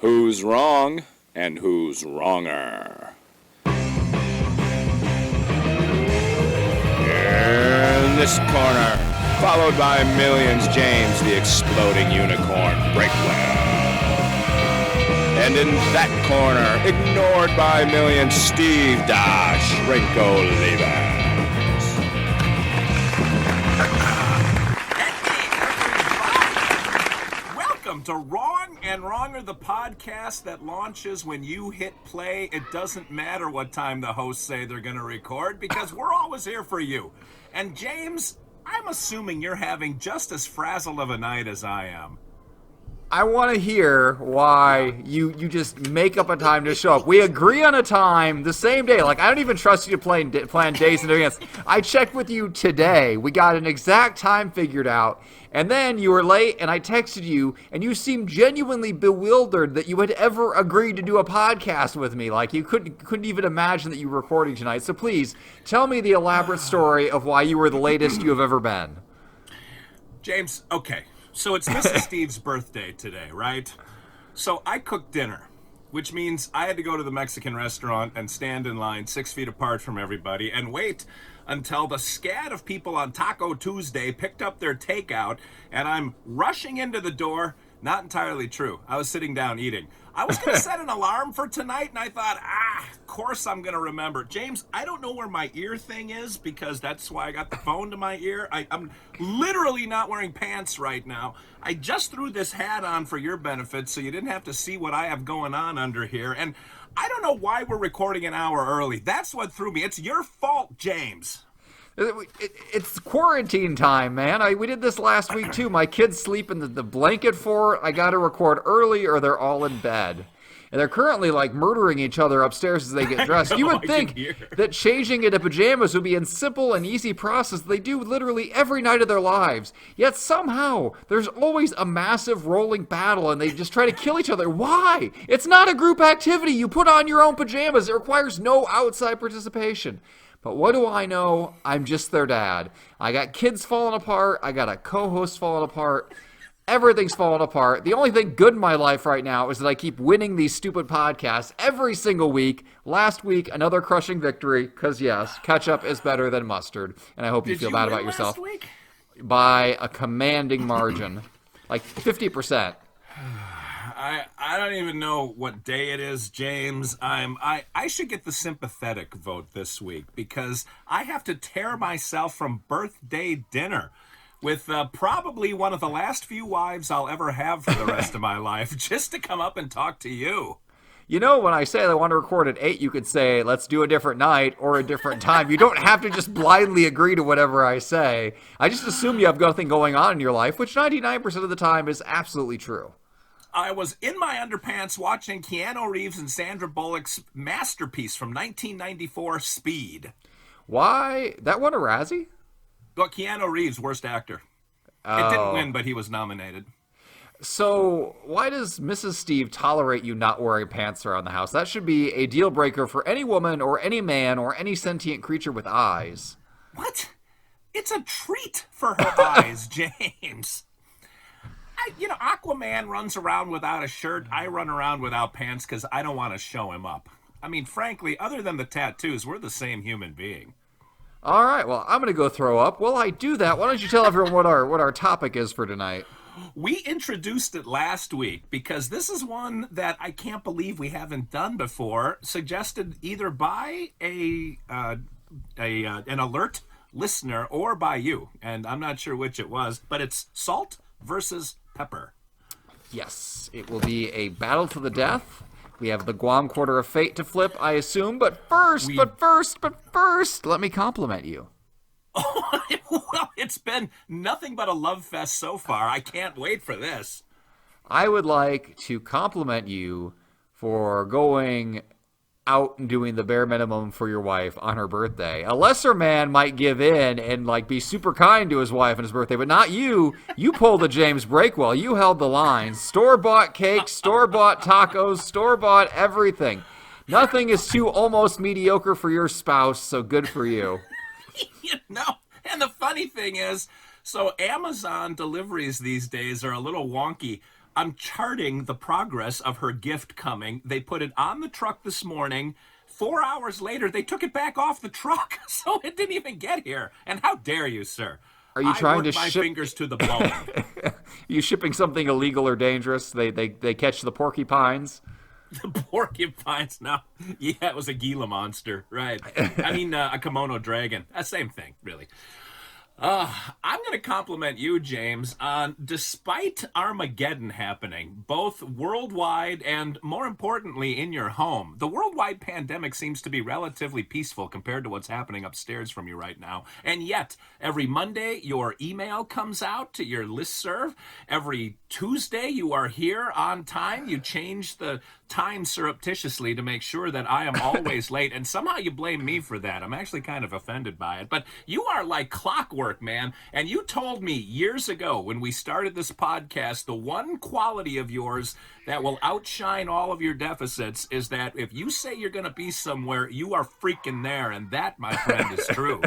Who's wrong and who's wronger? In this corner, followed by millions, James the Exploding Unicorn Breakwell. And in that corner, ignored by millions, Steve Dash Rinko Levens. Welcome to Wrong and Wronger, the podcast that launches when you hit play. It doesn't matter what time the hosts say they're going to record because we're always here for you. And James, I'm assuming you're having just as frazzled of a night as I am. I want to hear why you just make up a time to show up. We agree on a time the same day. Like, I don't even trust you to plan days in advance. I checked with you today. We got an exact time figured out. And then you were late, and I texted you, and you seemed genuinely bewildered that you had ever agreed to do a podcast with me. Like, you couldn't even imagine that you were recording tonight. So please, tell me the elaborate story of why you were the latest you have ever been. James, okay. So it's Mrs. Steve's birthday today, right? So I cooked dinner, which means I had to go to the Mexican restaurant and stand in line 6 feet apart from everybody and wait until the scat of people on Taco Tuesday picked up their takeout, and I'm rushing into the door. Not entirely true. I was sitting down eating. I was going to set an alarm for tonight, and I thought, of course I'm going to remember. James, I don't know where my ear thing is because that's why I got the phone to my ear. I'm literally not wearing pants right now. I just threw this hat on for your benefit so you didn't have to see what I have going on under here. And I don't know why we're recording an hour early. That's what threw me. It's your fault, James. It's quarantine time, man. We did this last week, too. My kids sleep in the blanket fort. I got to record early or they're all in bed. And they're currently, like, murdering each other upstairs as they get dressed. You would think that changing into pajamas would be a simple and easy process they do literally every night of their lives. Yet somehow, there's always a massive rolling battle, and they just try to kill each other. Why? It's not a group activity. You put on your own pajamas. It requires no outside participation. But what do I know? I'm just their dad. I got kids falling apart. I got a co-host falling apart. Everything's falling apart. The only thing good in my life right now is that I keep winning these stupid podcasts every single week. Last week, another crushing victory, because yes, ketchup is better than mustard. And I hope you feel bad about yourself. Last week? By a commanding margin. Like 50%. I don't even know what day it is, James. I should get the sympathetic vote this week because I have to tear myself from birthday dinner with probably one of the last few wives I'll ever have for the rest of my life just to come up and talk to you. You know, when I say I want to record at 8, you could say, let's do a different night or a different time. You don't have to just blindly agree to whatever I say. I just assume you have nothing going on in your life, which 99% of the time is absolutely true. I was in my underpants watching Keanu Reeves and Sandra Bullock's masterpiece from 1994, Speed. Why? That won a Razzie? But Keanu Reeves, worst actor. It didn't win, but he was nominated. So why does Mrs. Steve tolerate you not wearing pants around the house? That should be a deal breaker for any woman or any man or any sentient creature with eyes. What? It's a treat for her eyes, James. Aquaman runs around without a shirt. I run around without pants because I don't want to show him up. I mean, frankly, other than the tattoos, we're the same human being. All right, well, I'm going to go throw up. While I do that, why don't you tell everyone what our topic is for tonight? We introduced it last week because this is one that I can't believe we haven't done before, suggested either by an alert listener or by you, and I'm not sure which it was, but it's salt versus pepper. Yes, it will be a battle to the death. We have the Guam Quarter of Fate to flip, I assume. But first, let me compliment you. Oh, well, it's been nothing but a love fest so far. I can't wait for this. I would like to compliment you for going out and doing the bare minimum for your wife on her birthday. A lesser man might give in and be super kind to his wife on his birthday, but not you. You pulled a James Breakwell. You held the line. Store-bought cakes, store-bought tacos, store-bought everything. Nothing is too almost mediocre for your spouse, so good for you. And the funny thing is, so Amazon deliveries these days are a little wonky. I'm charting the progress of her gift coming. They put it on the truck this morning. 4 hours later, they took it back off the truck, so it didn't even get here. And how dare you, sir? Are you trying to my ship? fingers to the bone. Are you shipping something illegal or dangerous? They catch the porcupines. The porcupines? No. Yeah, it was a Gila monster. Right. I mean, a kimono dragon. Same thing, really. I'm going to compliment you, James, on despite Armageddon happening, both worldwide and, more importantly, in your home, the worldwide pandemic seems to be relatively peaceful compared to what's happening upstairs from you right now. And yet, every Monday, your email comes out to your listserv. Every Tuesday, you are here on time. You change the time surreptitiously to make sure that I am always late, and somehow you blame me for that. I'm actually kind of offended by it, but you are like clockwork, man. And you told me years ago when we started this podcast, the one quality of yours that will outshine all of your deficits is that if you say you're going to be somewhere, you are freaking there, and that, my friend, is true.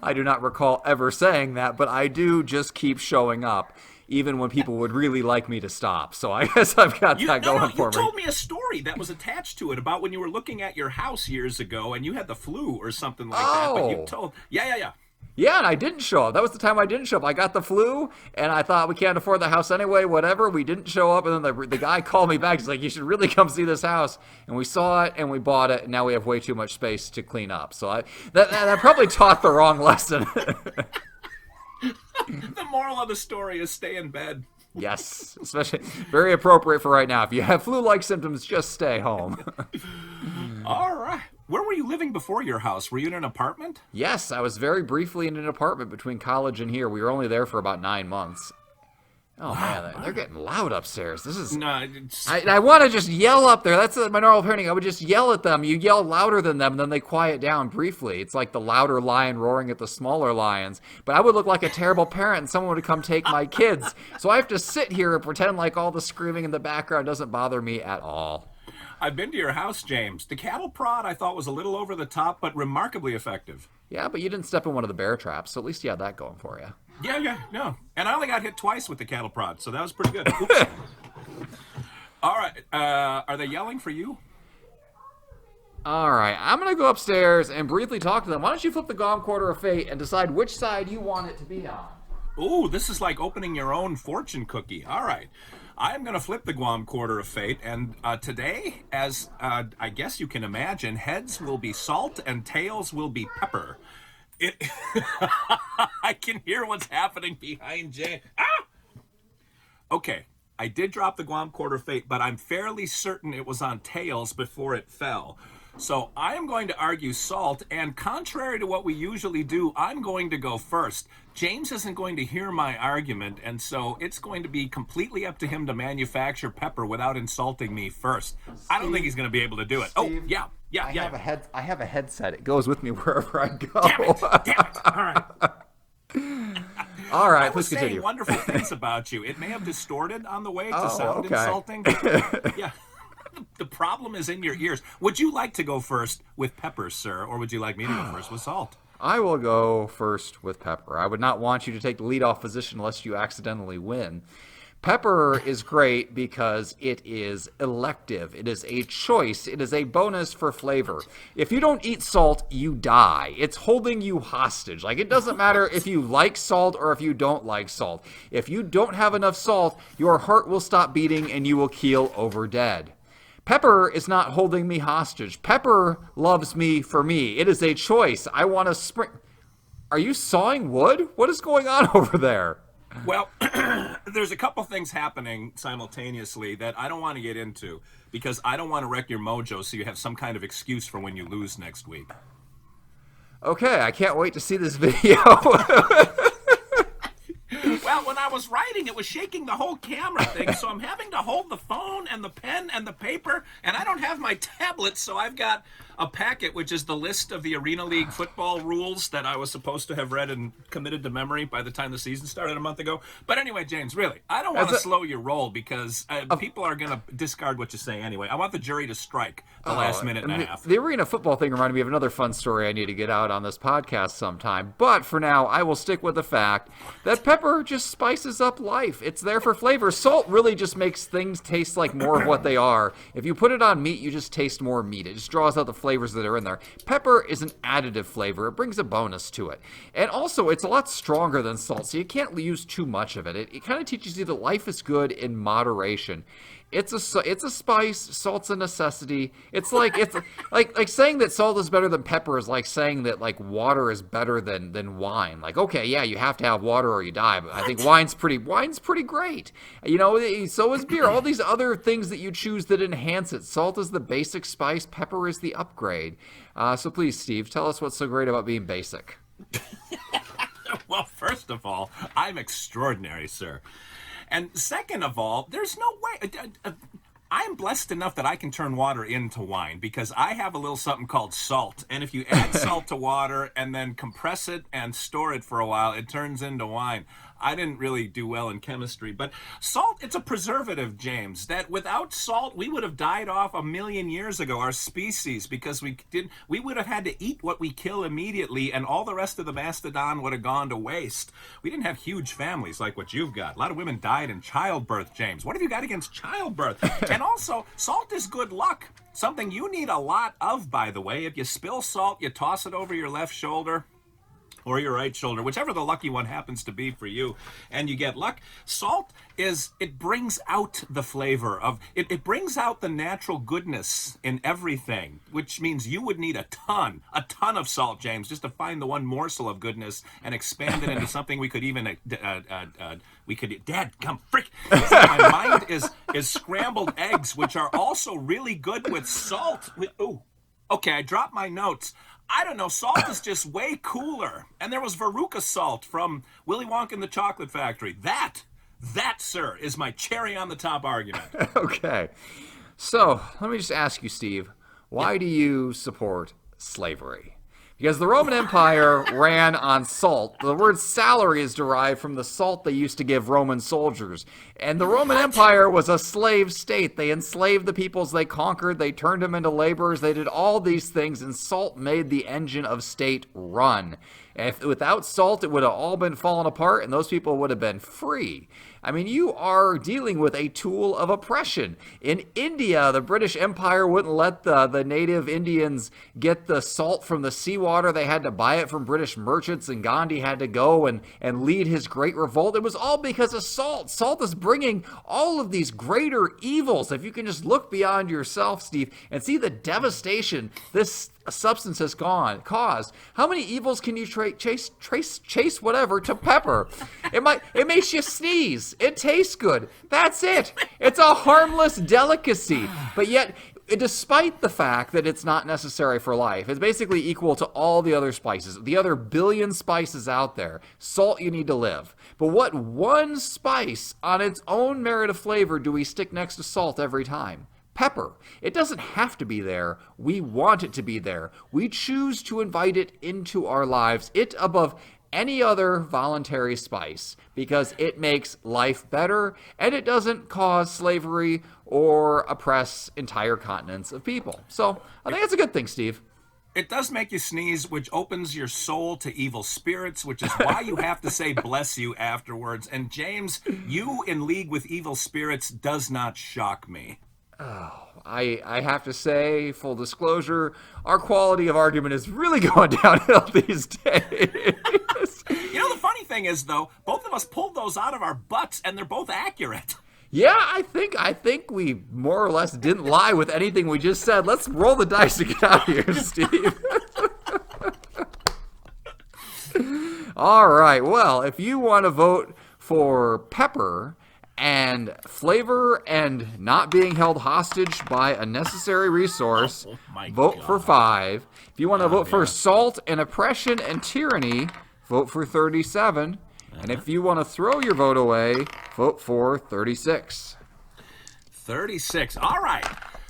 I do not recall ever saying that, but I do just keep showing up, even when people would really like me to stop. So I guess I've got that going for me. You told me a story that was attached to it about when you were looking at your house years ago and you had the flu or something like that. But you told, yeah. Yeah, and I didn't show up. That was the time I didn't show up. I got the flu, and I thought we can't afford the house anyway, whatever. We didn't show up, and then the guy called me back. He's like, you should really come see this house. And we saw it, and we bought it, and now we have way too much space to clean up. So that probably taught the wrong lesson. The moral of the story is stay in bed. Yes, especially very appropriate for right now. If you have flu-like symptoms, just stay home. All right. Where were you living before your house? Were you in an apartment? Yes, I was very briefly in an apartment between college and here. We were only there for about 9 months. Oh, wow, man, they're getting loud upstairs. This is... No, I want to just yell up there. That's my normal parenting. I would just yell at them. You yell louder than them, and then they quiet down briefly. It's like the louder lion roaring at the smaller lions. But I would look like a terrible parent, and someone would come take my kids. So I have to sit here and pretend like all the screaming in the background doesn't bother me at all. I've been to your house, James. The cattle prod I thought was a little over the top, but remarkably effective. Yeah, but you didn't step in one of the bear traps, so at least you had that going for you. Yeah, no. And I only got hit twice with the cattle prod, so that was pretty good. Oops. All right. Are they yelling for you? All right. I'm going to go upstairs and briefly talk to them. Why don't you flip the Gom Quarter of Fate and decide which side you want it to be on? Ooh, this is like opening your own fortune cookie. All right. I'm going to flip the Guam Quarter of Fate, and today, as I guess you can imagine, heads will be salt and tails will be pepper. I can hear what's happening behind Jay. Ah! Okay, I did drop the Guam Quarter of Fate, but I'm fairly certain it was on tails before it fell. So I am going to argue salt, and contrary to what we usually do, I'm going to go first. James isn't going to hear my argument, and so it's going to be completely up to him to manufacture pepper without insulting me first. I don't think he's going to be able to do it. Steve, oh, yeah. I have a headset. It goes with me wherever I go. Damn it. All right. All right, I was please continue. saying wonderful things about you. It may have distorted on the way to sound okay. insulting. Yeah. The problem is in your ears. Would you like to go first with pepper, sir, or would you like me to go first with salt? I will go first with pepper. I would not want you to take the leadoff position unless you accidentally win. Pepper is great because it is elective. It is a choice. It is a bonus for flavor. If you don't eat salt, you die. It's holding you hostage. Like, it doesn't matter if you like salt or if you don't like salt. If you don't have enough salt, your heart will stop beating and you will keel over dead. Pepper is not holding me hostage. Pepper loves me for me. It is a choice. I want to spring... Are you sawing wood? What is going on over there? Well, there's a couple things happening simultaneously that I don't want to get into because I don't want to wreck your mojo so you have some kind of excuse for when you lose next week. Okay, I can't wait to see this video. Well, when I was writing, it was shaking the whole camera thing, so I'm having to hold the phone and the pen and the paper, and I don't have my tablet, so I've got a packet, which is the list of the Arena League football rules that I was supposed to have read and committed to memory by the time the season started a month ago. But anyway, James, really, I don't want to slow your roll because people are going to discard what you say anyway. I want the jury to strike the last minute and a half. The arena football thing reminded me of another fun story I need to get out on this podcast sometime. But for now, I will stick with the fact that pepper just spices spices up life. It's there for flavor. Salt really just makes things taste like more of what they are. If you put it on meat, you just taste more meat. It just draws out the flavors that are in there. Pepper is an additive flavor. It brings a bonus to it. And also, it's a lot stronger than salt, so you can't use too much of it. It kind of teaches you that life is good in moderation. It's a spice. Salt's a necessity. It's like saying that salt is better than pepper is like saying that like water is better than wine. Like, okay, yeah, you have to have water or you die, but I think wine's pretty great. You know, so is beer. All these other things that you choose that enhance it. Salt is the basic spice. Pepper is the upgrade. So please, Steve, tell us what's so great about being basic. Well, first of all, I'm extraordinary, sir. And second of all, there's no way. I'm blessed enough that I can turn water into wine because I have a little something called salt. And if you add salt to water and then compress it and store it for a while, it turns into wine. I didn't really do well in chemistry, but salt, it's a preservative, James, that without salt, we would have died off a million years ago, our species, because we would have had to eat what we kill immediately, and all the rest of the mastodon would have gone to waste. We didn't have huge families like what you've got. A lot of women died in childbirth, James. What have you got against childbirth? And also, salt is good luck. Something you need a lot of, by the way. If you spill salt, you toss it over your left shoulder or your right shoulder, whichever the lucky one happens to be for you, and you get luck. Salt it brings out the flavor of, it brings out the natural goodness in everything, which means you would need a ton of salt, James, just to find the one morsel of goodness and expand it into something we could even, Dad, come, frick. My mind is scrambled eggs, which are also really good with salt. Ooh, okay, I dropped my notes. I don't know, salt is just way cooler. And there was Veruca salt from Willy Wonka and the Chocolate Factory. That, sir, is my cherry on the top argument. Okay. So, let me just ask you, Steve, why do you support slavery? Because the Roman Empire ran on salt. The word salary is derived from the salt they used to give Roman soldiers. And the Roman Empire was a slave state. They enslaved the peoples they conquered. They turned them into laborers. They did all these things, and salt made the engine of state run. If without salt, it would have all been fallen apart, and those people would have been free. I mean, you are dealing with a tool of oppression. In India, the British Empire wouldn't let the native Indians get the salt from the seawater. They had to buy it from British merchants, and Gandhi had to go and lead his great revolt. It was all because of salt. Salt is bringing all of these greater evils. If you can just look beyond yourself, Steve, and see the devastation this substance has caused. How many evils can you chase whatever to pepper? It makes you sneeze. It tastes good. That's it. It's a harmless delicacy. But yet, despite the fact that it's not necessary for life, it's basically equal to all the other spices, the other billion spices out there. Salt, you need to live. But what one spice on its own merit of flavor do we stick next to salt every time? Pepper. It doesn't have to be there. We want it to be there. We choose to invite it into our lives, it above any other voluntary spice, because it makes life better and it doesn't cause slavery or oppress entire continents of people. So I think that's a good thing, Steve. It does make you sneeze, which opens your soul to evil spirits, which is why you have to say bless you afterwards. And James, you in league with evil spirits does not shock me. Oh, I have to say, full disclosure, our quality of argument is really going downhill these days. You know, the funny thing is, though, both of us pulled those out of our butts, and they're both accurate. Yeah, I think we more or less didn't lie with anything we just said. Let's roll the dice to get out of here, Steve. All right, well, if you want to vote for pepper and flavor and not being held hostage by a necessary resource, vote for 5. If you want to vote for salt and oppression and tyranny, vote for 37. And if you want to throw your vote away, vote for 36. 36. All right.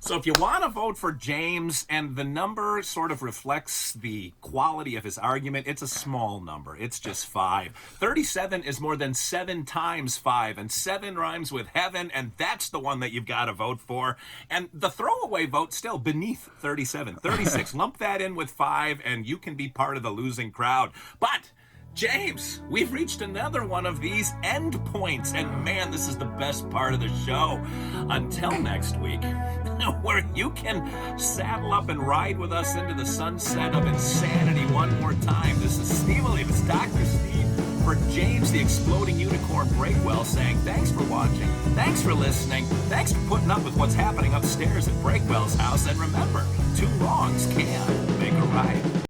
So if you want to vote for James, and the number sort of reflects the quality of his argument, it's a small number. It's just 5. 37 is more than 7 times 5, and 7 rhymes with heaven, and that's the one that you've got to vote for. And the throwaway vote still beneath 37. 36. Lump that in with 5, and you can be part of the losing crowd. But James, we've reached another one of these endpoints, and man, this is the best part of the show. Until next week, where you can saddle up and ride with us into the sunset of insanity one more time. This is Steve Olivas, Dr. Steve, for James the Exploding Unicorn Breakwell, saying thanks for watching, thanks for listening, thanks for putting up with what's happening upstairs at Breakwell's house, and remember, two wrongs can make a right.